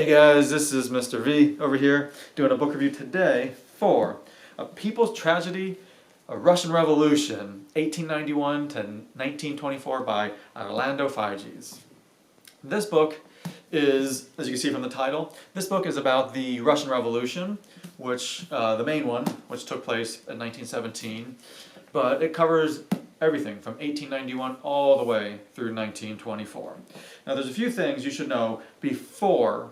Hey guys, this is Mr. V over here doing a book review today for A People's Tragedy, A Russian Revolution, 1891 to 1924 by Orlando Figes. This book is, as you can see from the title, this book is about the Russian Revolution, which, the main one, which took place in 1917, but it covers everything from 1891 all the way through 1924. Now there's a few things you should know before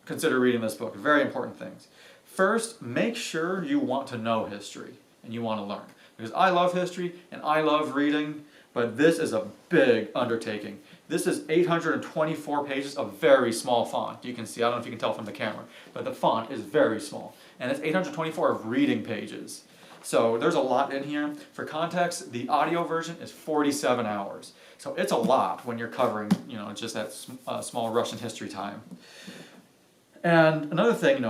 consider reading this book, very important things. First, make sure you want to know history and you want to learn. Because I love history and I love reading, but this is a big undertaking. This is 824 pages of very small font. You can see, I don't know if you can tell from the camera, but the font is very small. And it's 824 of reading pages. So there's a lot in here. For context, the audio version is 47 hours. So it's a lot when you're covering, just that small Russian history time. And another thing,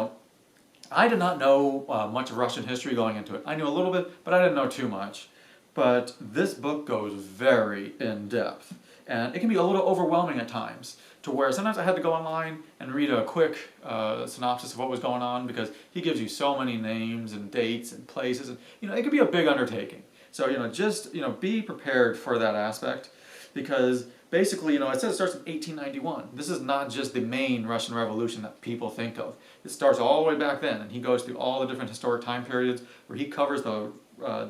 I did not know much of Russian history going into it. I knew a little bit, but I didn't know too much. But this book goes very in-depth. And it can be a little overwhelming at times, to where sometimes I had to go online and read a quick synopsis of what was going on, because he gives you so many names and dates and places. And, it could be a big undertaking. So, just, be prepared for that aspect, because basically, it says it starts in 1891. This is not just the main Russian Revolution that people think of. It starts all the way back then, and he goes through all the different historic time periods where he covers the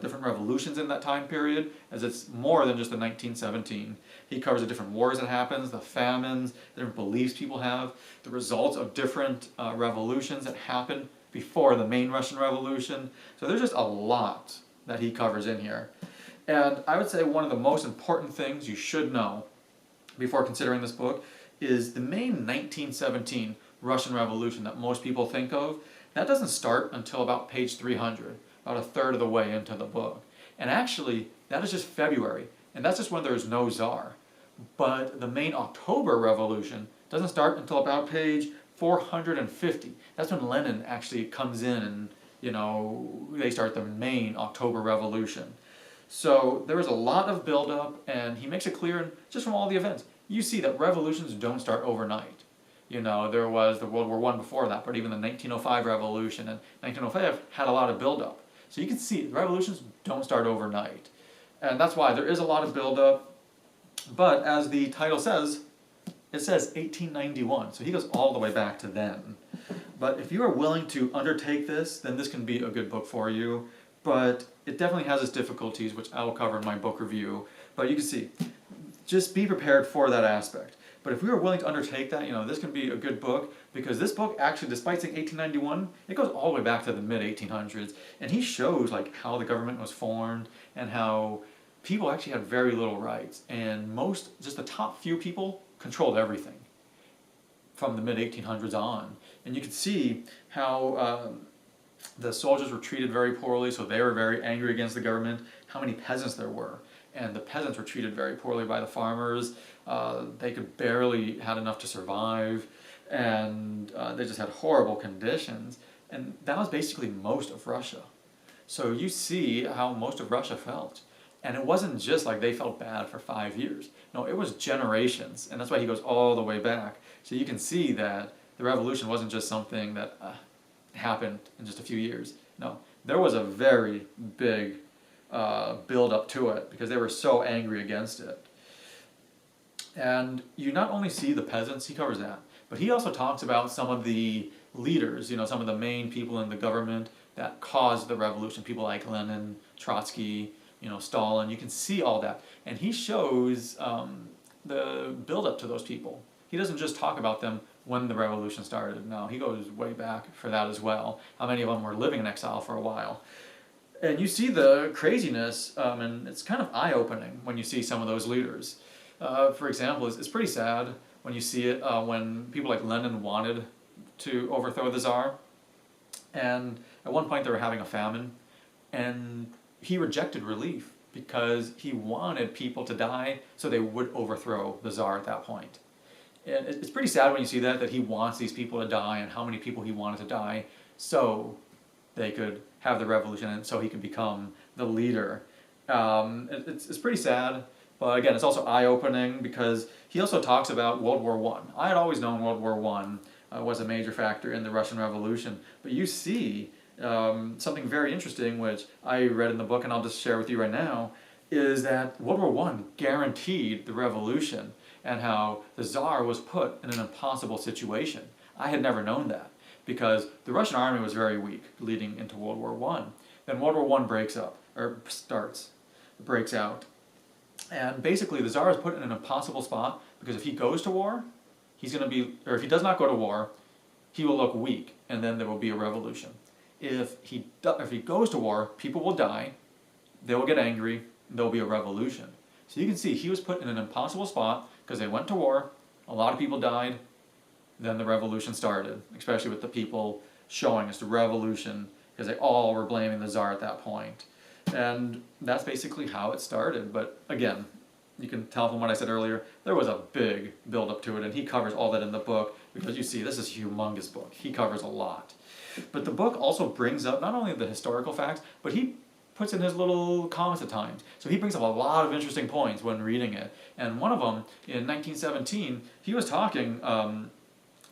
different revolutions in that time period, as it's more than just the 1917. He covers the different wars that happens, the famines, the different beliefs people have, the results of different revolutions that happened before the main Russian Revolution. So there's just a lot that he covers in here. And I would say one of the most important things you should know before considering this book is the main 1917 Russian Revolution that most people think of. That doesn't start until about page 300, about a third of the way into the book. And actually, that is just February, and that's just when there's no Tsar. But the main October Revolution doesn't start until about page 450. That's when Lenin actually comes in and, they start the main October Revolution. So there is a lot of build-up, and he makes it clear just from all the events. You see that revolutions don't start overnight. There was the World War I before that, but even the 1905 revolution and 1905 had a lot of build-up. So you can see revolutions don't start overnight. And that's why there is a lot of build-up. But as the title says, it says 1891. So he goes all the way back to then. But if you are willing to undertake this, then this can be a good book for you. But it definitely has its difficulties, which I will cover in my book review. But you can see, just be prepared for that aspect. But if we are willing to undertake that, this can be a good book, because this book actually, despite saying 1891, it goes all the way back to the mid-1800s. And he shows how the government was formed and how people actually had very little rights. And just the top few people controlled everything from the mid-1800s on. And you can see how the soldiers were treated very poorly, so they were very angry against the government, how many peasants there were. And the peasants were treated very poorly by the farmers. They could barely had enough to survive, and they just had horrible conditions. And that was basically most of Russia. So you see how most of Russia felt. And it wasn't just like they felt bad for 5 years. No, it was generations, and that's why he goes all the way back. So you can see that the revolution wasn't just something that happened in just a few years. No, there was a very big build up to it, because they were so angry against it. And you not only see the peasants, he covers that, but he also talks about some of the leaders, some of the main people in the government that caused the revolution, people like Lenin, Trotsky, Stalin. You can see all that. And he shows the build up to those people. He doesn't just talk about them when the revolution started. No, he goes way back for that as well. How many of them were living in exile for a while. And you see the craziness, and it's kind of eye-opening when you see some of those leaders. For example, it's pretty sad when you see it when people like Lenin wanted to overthrow the Tsar. And at one point they were having a famine, and he rejected relief because he wanted people to die so they would overthrow the Tsar at that point. And it's pretty sad when you see that he wants these people to die, and how many people he wanted to die so they could have the revolution and so he could become the leader. It's pretty sad, but again, it's also eye-opening, because he also talks about World War I. I had always known World War I was a major factor in the Russian Revolution. But you see something very interesting, which I read in the book, and I'll just share with you right now, is that World War I guaranteed the revolution, and how the Tsar was put in an impossible situation. I had never known that, because the Russian army was very weak leading into World War I. Then World War I breaks out. And basically the Tsar is put in an impossible spot, because if he goes to war, if he does not go to war, he will look weak, and then there will be a revolution. If he goes to war, people will die, they will get angry, there will be a revolution. So you can see he was put in an impossible spot, because they went to war, a lot of people died, then the revolution started, especially with the people showing us the revolution, because they all were blaming the Tsar at that point. And that's basically how it started. But again, you can tell from what I said earlier, there was a big build-up to it, and he covers all that in the book, because you see, this is a humongous book. He covers a lot. But the book also brings up not only the historical facts, but he puts in his little comments at times. So he brings up a lot of interesting points when reading it. And one of them, in 1917, he was talking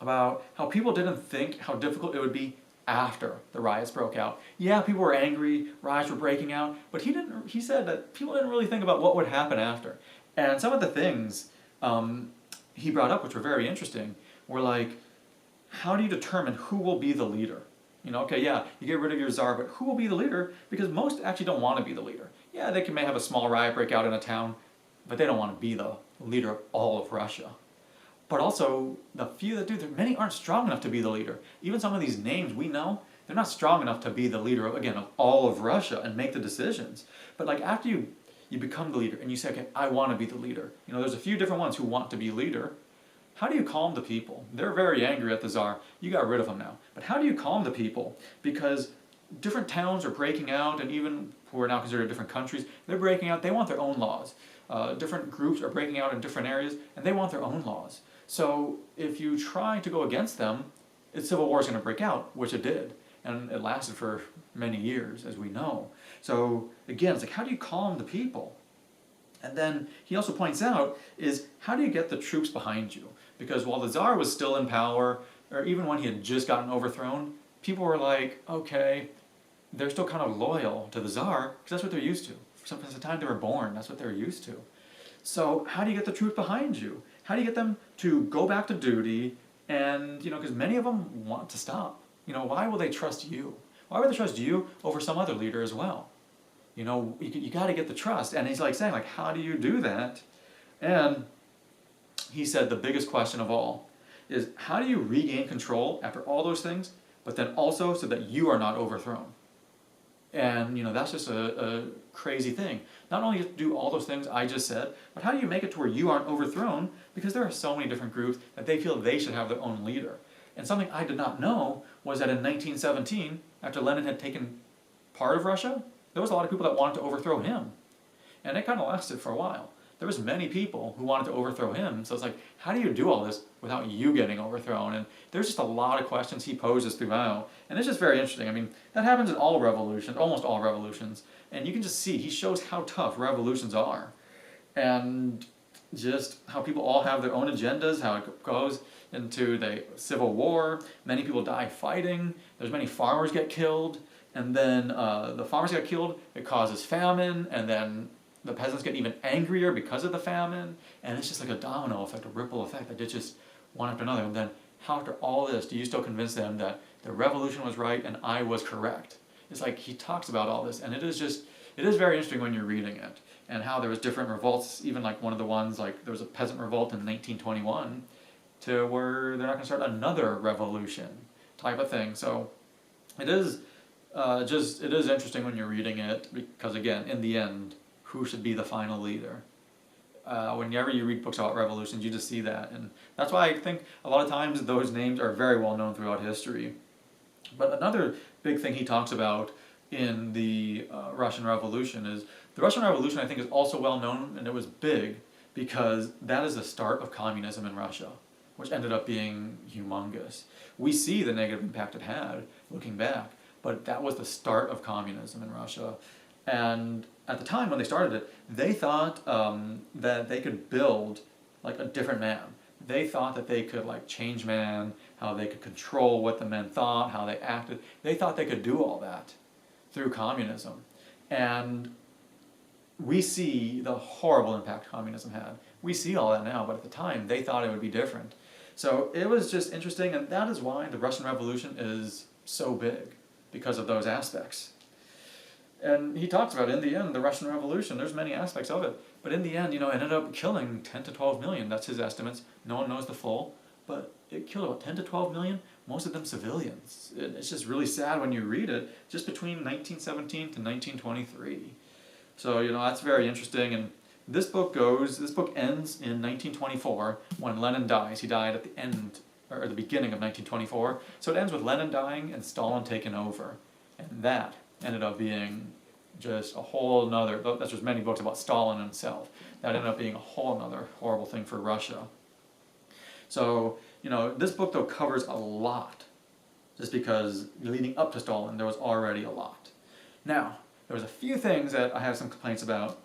about how people didn't think how difficult it would be after the riots broke out. Yeah, people were angry, riots were breaking out, but he said that people didn't really think about what would happen after. And some of the things he brought up, which were very interesting, were like, how do you determine who will be the leader? You know, okay, yeah, you get rid of your Tsar, but who will be the leader? Because most actually don't want to be the leader. Yeah, they may have a small riot break out in a town, but they don't want to be the leader of all of Russia. But also, the few that do, many aren't strong enough to be the leader. Even some of these names we know, they're not strong enough to be the leader, of all of Russia and make the decisions. But like after you become the leader and you say, okay, I want to be the leader. You know, there's a few different ones who want to be leader. How do you calm the people? They're very angry at the Tsar. You got rid of him now. But how do you calm the people? Because different towns are breaking out, and even who are now considered different countries, they're breaking out. They want their own laws. Different groups are breaking out in different areas, and they want their own laws. So if you try to go against them, civil war is going to break out, which it did. And it lasted for many years, as we know. So again, it's like, how do you calm the people? And then he also points out is, how do you get the troops behind you? Because while the Tsar was still in power, or even when he had just gotten overthrown, people were like, okay, they're still kind of loyal to the Tsar, because that's what they're used to. Since the time they were born, that's what they're used to. So how do you get the troops behind you? How do you get them to go back to duty? And, because many of them want to stop. Why will they trust you? Why would they trust you over some other leader as well? You got to get the trust. And he's like saying, like, how do you do that? And he said the biggest question of all is, how do you regain control after all those things, but then also so that you are not overthrown? And, that's just a crazy thing. Not only do you do all those things I just said, but how do you make it to where you aren't overthrown? Because there are so many different groups that they feel they should have their own leader. And something I did not know was that in 1917, after Lenin had taken part of Russia, there was a lot of people that wanted to overthrow him. And it kind of lasted for a while. There was many people who wanted to overthrow him, so it's like, how do you do all this without you getting overthrown? And there's just a lot of questions he poses throughout, and it's just very interesting. I mean, that happens in all revolutions, almost all revolutions, and you can just see, he shows how tough revolutions are, and just how people all have their own agendas, how it goes into the civil war, many people die fighting, there's many farmers get killed, and then the farmers get killed, it causes famine, and then the peasants get even angrier because of the famine, and it's just like a domino effect, a ripple effect that just one after another. And then, how after all this do you still convince them that the revolution was right and I was correct? It's like he talks about all this, and it is very interesting when you're reading it, and how there was different revolts, even like one of the ones, like there was a peasant revolt in 1921, to where they're not going to start another revolution type of thing. So it is interesting when you're reading it, because again, in the end, who should be the final leader? Whenever you read books about revolutions, you just see that. And that's why I think a lot of times those names are very well known throughout history. But another big thing he talks about in the Russian Revolution is, the Russian Revolution I think is also well known, and it was big because that is the start of communism in Russia, which ended up being humongous. We see the negative impact it had looking back, but that was the start of communism in Russia. And at the time when they started it, they thought that they could build like a different man. they thought that they could like change man, how they could control what the men thought, how they acted. They thought they could do all that through communism. And we see the horrible impact communism had. We see all that now, but at the time they thought it would be different. So it was just interesting, and that is why the Russian Revolution is so big, because of those aspects. And he talks about, in the end, the Russian Revolution, there's many aspects of it, but in the end, it ended up killing 10 to 12 million, that's his estimates. No one knows the full, but it killed about 10 to 12 million, most of them civilians. It's just really sad when you read it, just between 1917 to 1923. So, that's very interesting, and this book ends in 1924 when Lenin dies. He died at the end, or the beginning of 1924. So it ends with Lenin dying and Stalin taking over. And that ended up being just a whole nother, there's many books about Stalin himself. That ended up being a whole nother horrible thing for Russia. So, this book though covers a lot, just because leading up to Stalin there was already a lot. Now, there was a few things that I have some complaints about.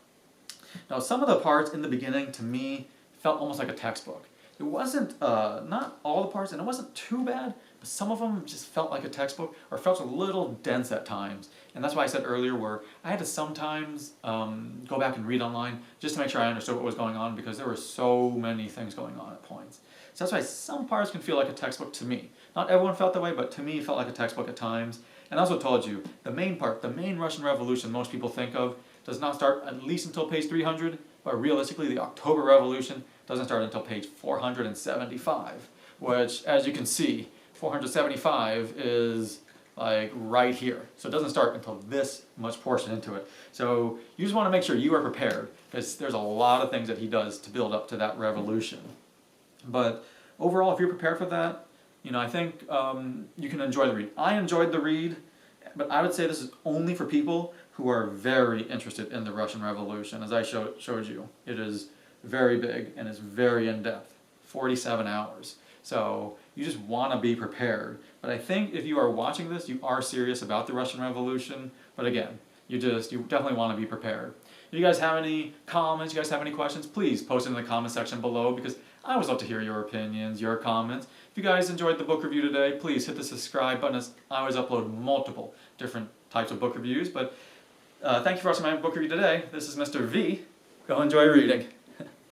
Now, some of the parts in the beginning, to me, felt almost like a textbook. It wasn't, not all the parts, and it wasn't too bad, but some of them just felt like a textbook, or felt a little dense at times. And that's why I said earlier where I had to sometimes go back and read online just to make sure I understood what was going on, because there were so many things going on at points. So that's why some parts can feel like a textbook to me. Not everyone felt that way, but to me it felt like a textbook at times. And I also told you, the main part, the main Russian Revolution most people think of, does not start at least until page 300, but realistically the October Revolution doesn't start until page 475, which, as you can see, 475 is like right here. So it doesn't start until this much portion into it. So you just want to make sure you are prepared, because there's a lot of things that he does to build up to that revolution. But overall, if you're prepared for that, I think you can enjoy the read. I enjoyed the read, but I would say this is only for people who are very interested in the Russian Revolution. As I showed you, it is very big and is very in-depth, 47 hours. So you just want to be prepared. But I think if you are watching this, you are serious about the Russian Revolution. But again, you definitely want to be prepared. If you guys have any comments, you guys have any questions, please post it in the comment section below, because I always love to hear your opinions, your comments. If you guys enjoyed the book review today, please hit the subscribe button, as I always upload multiple different types of book reviews. But thank you for watching my book review today. This is Mr. V. Go enjoy reading.